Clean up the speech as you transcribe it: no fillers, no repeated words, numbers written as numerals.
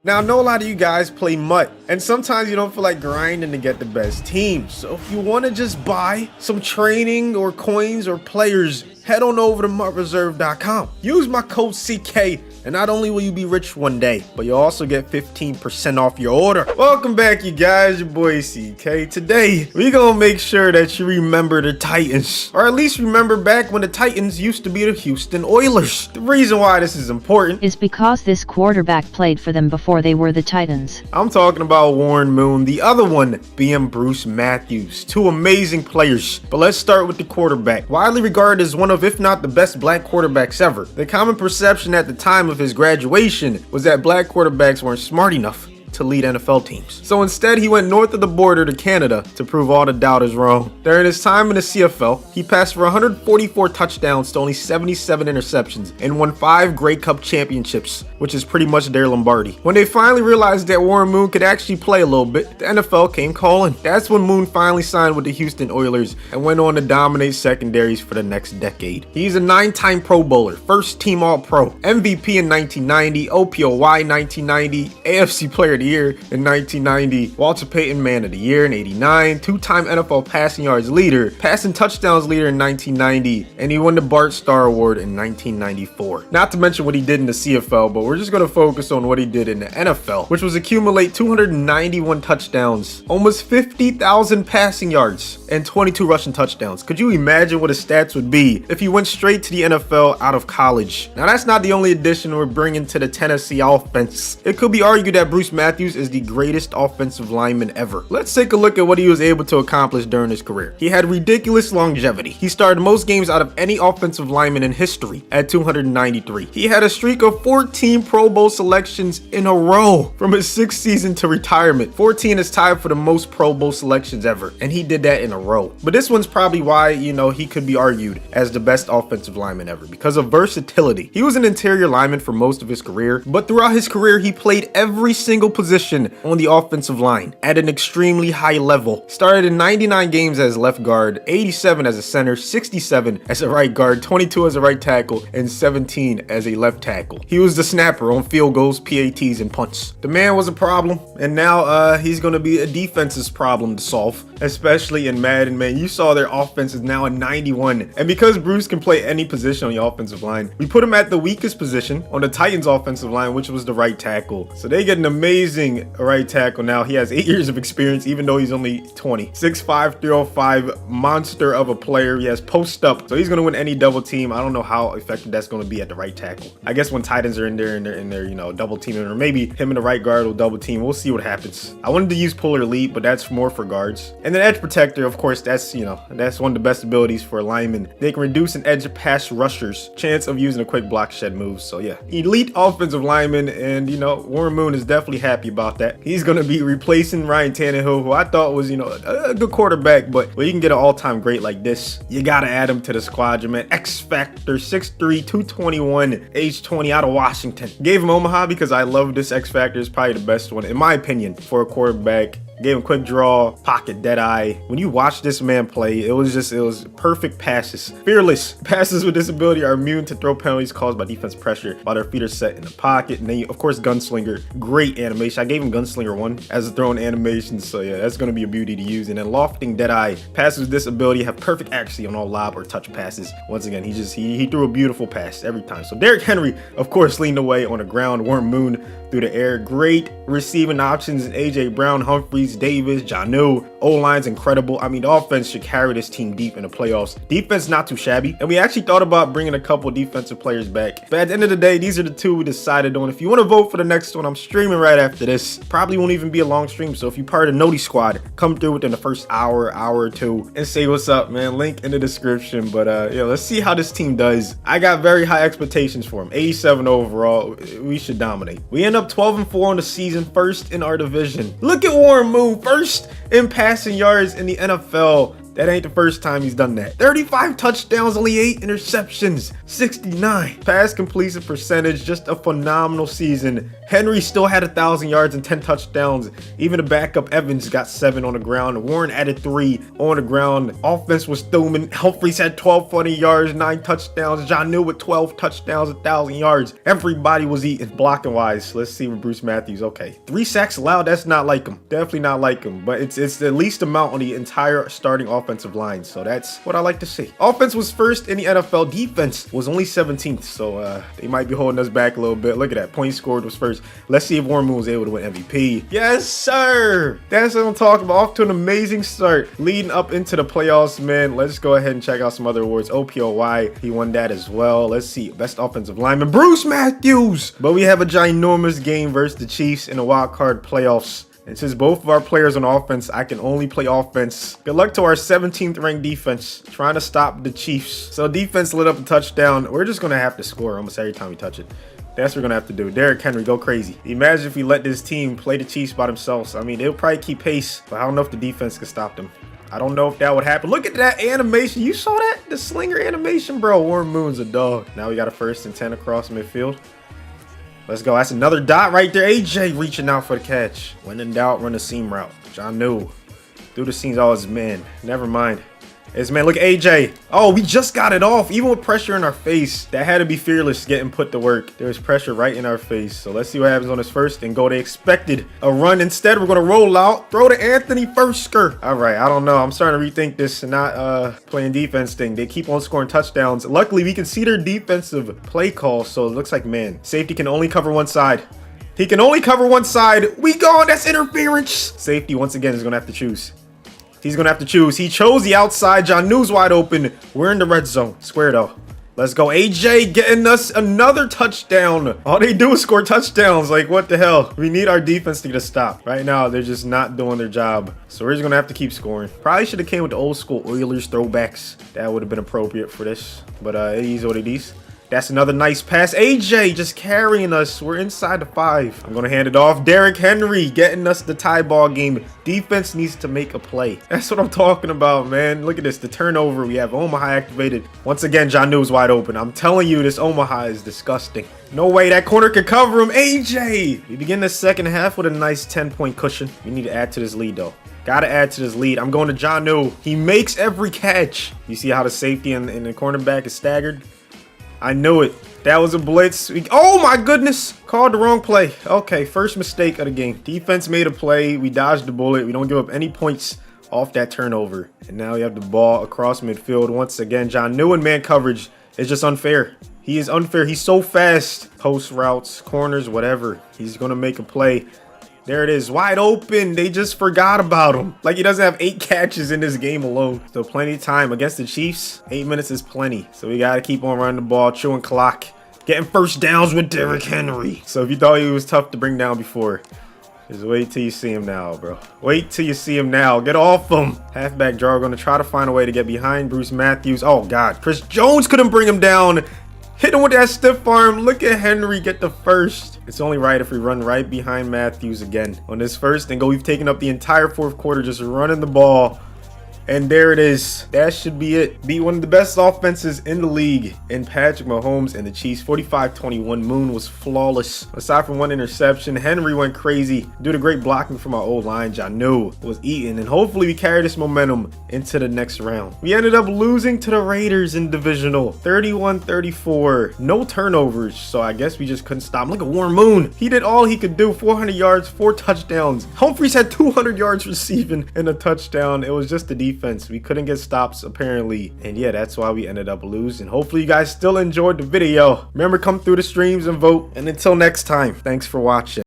Now, I know a lot of you guys play MUT, and sometimes you don't feel like grinding to get the best team. So if you want to just buy some training or coins or players, head on over to MUTReserve.com. Use my code CK, and not only will you be rich one day, but you'll also get 15% off your order. Welcome back, you guys. Your boy CK. Today, we gonna make sure that you remember the Titans, or at least remember back when the Titans used to be the Houston Oilers. The reason why this is important is because this quarterback played for them before they were the Titans. I'm talking about Warren Moon, the other one being Bruce Matthews. Two amazing players. But let's start with the quarterback. Widely regarded as one of, if not the best black quarterbacks ever. The common perception at the time of his graduation was that black quarterbacks weren't smart enough to lead NFL teams. So instead, he went north of the border to Canada to prove all the doubters wrong. During his time in the CFL, he passed for 144 touchdowns to only 77 interceptions and won 5 Grey Cup championships, which is pretty much their Lombardi. When they finally realized that Warren Moon could actually play a little bit, the NFL came calling. That's when Moon finally signed with the Houston Oilers and went on to dominate secondaries for the next decade. He's a 9-time Pro Bowler, first team All-Pro, MVP in 1990, OPOY 1990, AFC Player of the Year in 1990, Walter Payton Man of the Year in 89, 2-time NFL passing yards leader, passing touchdowns leader in 1990, and he won the Bart Starr Award in 1994. Not to mention what he did in the CFL, but we're just going to focus on what he did in the NFL, which was accumulate 291 touchdowns, almost 50,000 passing yards, and 22 rushing touchdowns. Could you imagine what his stats would be if he went straight to the NFL out of college? Now, that's not the only addition we're bringing to the Tennessee offense. It could be argued that Bruce Matthews is the greatest offensive lineman ever. Let's take a look at what he was able to accomplish during his career. He had ridiculous longevity. He started most games out of any offensive lineman in history at 293. He had a streak of 14 Pro Bowl selections in a row from his 6th season to retirement. 14 is tied for the most Pro Bowl selections ever, and he did that in a row. But this one's probably why, he could be argued as the best offensive lineman ever, because of versatility. He was an interior lineman for most of his career, but throughout his career, he played every single position on the offensive line at an extremely high level. Started in 99 games as left guard, 87 as a center, 67 as a right guard, 22 as a right tackle, and 17 as a left tackle. He was the snapper on field goals, PATs, and punts. The man was a problem, and now he's going to be a defense's problem to solve, especially in Madden. Man, you saw their offense is now a 91, and because Bruce can play any position on the offensive line, we put him at the weakest position on the Titans offensive line, which was the right tackle. So they get an amazing right tackle now. He has 8 years of experience, even though he's only 20. 6'5", 305, monster of a player. He has post up, so he's going to win any double team. I don't know how effective that's going to be at the right tackle. I guess when Titans are in there and they're double teaming, or maybe him and the right guard will double team. We'll see what happens. I wanted to use puller elite, but that's more for guards. And then edge protector, of course, that's that's one of the best abilities for a lineman. They can reduce an edge pass rusher's chance of using a quick block shed move. So yeah, elite offensive lineman, and Warren Moon is definitely happy about that. He's going to be replacing Ryan Tannehill, who I thought was, a good quarterback, but when you can get an all-time great like this, you got to add him to the squadron, man. X Factor, 6'3", 221, age 20, out of Washington. Gave him Omaha because I love this X Factor. Is probably the best one, in my opinion, for a quarterback. Gave him quick draw, pocket, dead eye. When you watch this man play, it was perfect passes. Fearless. Passes with this ability are immune to throw penalties caused by defense pressure while their feet are set in the pocket. And then, of course, Gunslinger. Great animation. I gave him Gunslinger 1 as a throwing animation. So yeah, that's going to be a beauty to use. And then lofting dead eye. Passes with this ability have perfect accuracy on all lob or touch passes. Once again, he threw a beautiful pass every time. So Derrick Henry, of course, leaned away on the ground. Warren Moon through the air. Great receiving options. AJ Brown, Humphries, Davis, Janu. O-line's incredible. I mean, the offense should carry this team deep in the playoffs. Defense not too shabby. And we actually thought about bringing a couple defensive players back. But at the end of the day, these are the two we decided on. If you want to vote for the next one, I'm streaming right after this. Probably won't even be a long stream. So if you're part of the Noti squad, come through within the first hour or two and say what's up, man. Link in the description. But let's see how this team does. I got very high expectations for him. 87 overall. We should dominate. We end up 12-4 on the season, first in our division. Look at Warren Moon, first in passing yards in the NFL. That ain't the first time he's done that. 35 touchdowns, only 8 interceptions, 69. Pass completion percentage, just a phenomenal season Henry still had 1,000 yards and 10 touchdowns. Even the backup Evans got 7 on the ground. Warren added 3 on the ground. Offense was booming. Humphries had 1,240 yards, 9 touchdowns. Jonnu with 12 touchdowns, 1,000 yards. Everybody was eating blocking wise. Let's see with Bruce Matthews. Okay, 3 sacks allowed. That's not like him. Definitely not like him. But it's the least amount on the entire starting offensive line. So that's what I like to see. Offense was first in the NFL. Defense was only 17th. So they might be holding us back a little bit. Look at that. Points scored was first. Let's see if Warren Moon was able to win MVP. Yes, sir. That's what I'm talking about. Off to an amazing start. Leading up into the playoffs, man. Let's go ahead and check out some other awards. OPOY, he won that as well. Let's see. Best offensive lineman, Bruce Matthews. But we have a ginormous game versus the Chiefs in the wild card playoffs. And since both of our players on offense, I can only play offense. Good luck to our 17th ranked defense, trying to stop the Chiefs. So defense lit up a touchdown. We're just going to have to score almost every time we touch it. That's what we're going to have to do. Derrick Henry, go crazy. Imagine if we let this team play the Chiefs by themselves. I mean, they'll probably keep pace, but I don't know if the defense can stop them. I don't know if that would happen. Look at that animation. You saw that? The slinger animation, bro. Warren Moon's a dog. Now we got a 1st and 10 across midfield. Let's go. That's another dot right there. AJ reaching out for the catch. When in doubt, run the seam route. Jonnu. Do the seams. Oh, his man. Never mind. His man. Look at AJ. Oh, we just got it off. Even with pressure in our face. That had to be fearless getting put to work. There was pressure right in our face. So let's see what happens on his first and goal. They expected a run. Instead, we're going to roll out. Throw to Anthony Firsker. All right. I don't know. I'm starting to rethink this and not playing defense thing. They keep on scoring touchdowns. Luckily, we can see their defensive play call. So it looks like, man, safety can only cover one side. He can only cover one side. We gone. That's interference. Safety, once again, is going to have to choose. He's going to have to choose. He chose the outside. Jonnu's wide open. We're in the red zone. Square though. Let's go. AJ getting us another touchdown. All they do is score touchdowns. Like, what the hell? We need our defense to get a stop. Right now, they're just not doing their job. So we're just going to have to keep scoring. Probably should have came with the old school Oilers throwbacks. That would have been appropriate for this. But it is what it is. That's another nice pass. AJ just carrying us. We're inside the 5. I'm going to hand it off. Derrick Henry getting us the tie ball game. Defense needs to make a play. That's what I'm talking about, man. Look at this. The turnover. We have Omaha activated. Once again, Jonnu's wide open. I'm telling you, this Omaha is disgusting. No way. That corner could cover him. AJ. We begin the second half with a nice 10-point cushion. We need to add to this lead, though. Gotta add to this lead. I'm going to Jonnu. He makes every catch. You see how the safety and the cornerback is staggered? I knew it. That was a blitz. Oh my goodness. Called the wrong play. Okay, first mistake of the game. Defense made a play. We dodged the bullet. We don't give up any points off that turnover. And now we have the ball across midfield. Once again, Jonnu in man coverage is just unfair. He is unfair. He's so fast. Post routes, corners, whatever. He's going to make a play. There it is, wide open. They just forgot about him. Like, he doesn't have 8 catches in this game alone. Still plenty of time against the Chiefs. 8 minutes is plenty. So we got to keep on running the ball, chewing clock, getting first downs with Derrick Henry. So if you thought he was tough to bring down before, just wait till you see him now, bro. Wait till you see him now. Get off him. Halfback draw, going to try to find a way to get behind Bruce Matthews. Oh, God. Chris Jones couldn't bring him down. Hit him with that stiff arm. Look at Henry get the first. It's only right if we run right behind Matthews again on this first and go. We've taken up the entire 4th quarter just running the ball. And there it is. That should be it. Beat one of the best offenses in the league in Patrick Mahomes and the Chiefs. 45-21. Moon was flawless. Aside from one interception, Henry went crazy due to great blocking from our old line. Jonnu was eating. And hopefully we carry this momentum into the next round. We ended up losing to the Raiders in divisional. 31-34. No turnovers. So I guess we just couldn't stop. Look at Warren Moon. He did all he could do. 400 yards, 4 touchdowns. Humphries had 200 yards receiving and a touchdown. It was just the defense. We couldn't get stops apparently, and yeah, that's why we ended up losing. Hopefully you guys still enjoyed the video. Remember, come through the streams and vote, and until next time, thanks for watching.